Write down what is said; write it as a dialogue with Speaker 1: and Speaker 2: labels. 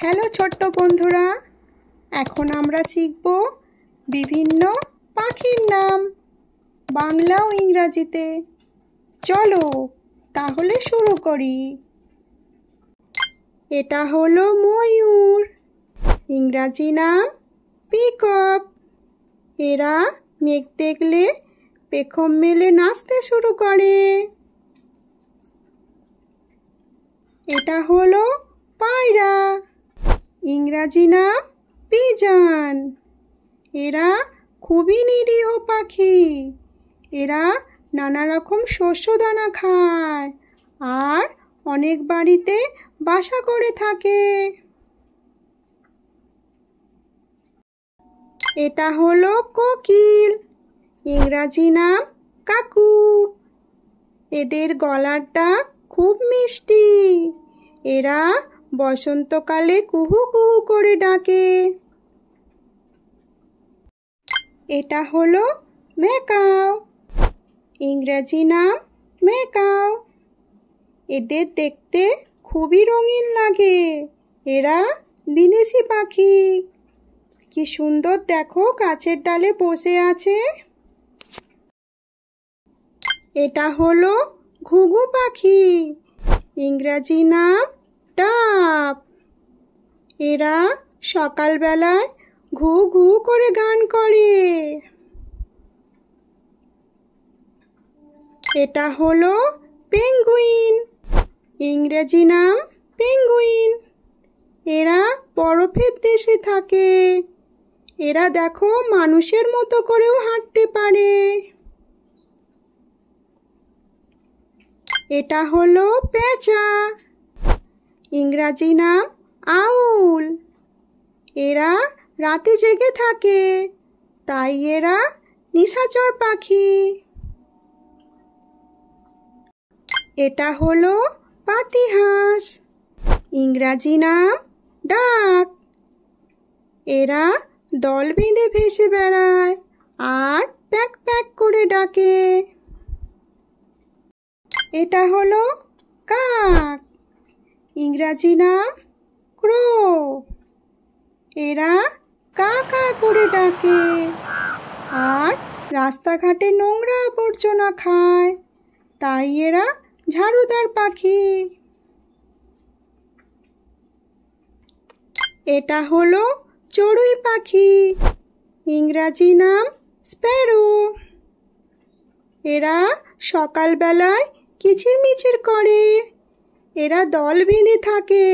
Speaker 1: Hello ছোট্ট বন্ধুরা, এখন আমরা শিখব বিভিন্ন পাখির নাম বাংলা ও ইংরাজিতে। চলো তাহলে শুরু করি। এটা হলো ময়ূর, ইংরাজি নাম পিকক। এরা মেঘ দেখলে পেখম মেলে নাচতে শুরু করে। এটা হলো পায়রা, ইংরাজি নাম পিজন। এরা খুবই নিরীহ পাখি। এরা নানা রকম শস্য দানা খায় আর অনেক বাড়িতে বাসা করে থাকে। এটা হলো কোকিল, ইংরাজি নাম কাকু। এদের গলার ডাক খুব মিষ্টি। এরা বসন্তকালে কুহু কুহু করে ডাকে। এটা হলো ম্যাকাও, ইংরাজি নাম ম্যাকাও। এদের দেখতে খুবই রঙিন লাগে। এরা বিদেশি পাখি। কি সুন্দর দেখো, গাছের ডালে বসে আছে। এটা হলো ঘুঘু পাখি, ইংরাজি নাম ডাব। এরা সকালবেলায় ঘু ঘু করে গান করে। এটা হলো পেঙ্গুইন, ইংরেজি নাম পেঙ্গুইন। এরা বরফের দেশে থাকে। এরা দেখো মানুষের মতো করেও হাঁটতে পারে। এটা হলো পেঁচা, ইংরাজি নাম আউল। এরা রাতে জেগে থাকে, তাই এরা নিশাচর পাখি। এটা হলো পাতিহাঁস, ইংরাজি নাম ডাক। এরা দল বেঁধে ভেসে বেড়ায় আর প্যাক প্যাক করে ডাকে। এটা হলো কাক, ইংরাজি নাম ক্রো। এরা কা কা করে ডাকে আর রাস্তাঘাটে নোংরা আবর্জনা খায়, তাই এরা ঝাড়ুদার পাখি। এটা হলো চড়ুই পাখি, ইংরাজি নাম স্প্যারো। এরা সকালবেলায় কিচিরমিচির করে। এরা দল বেঁধে থাকে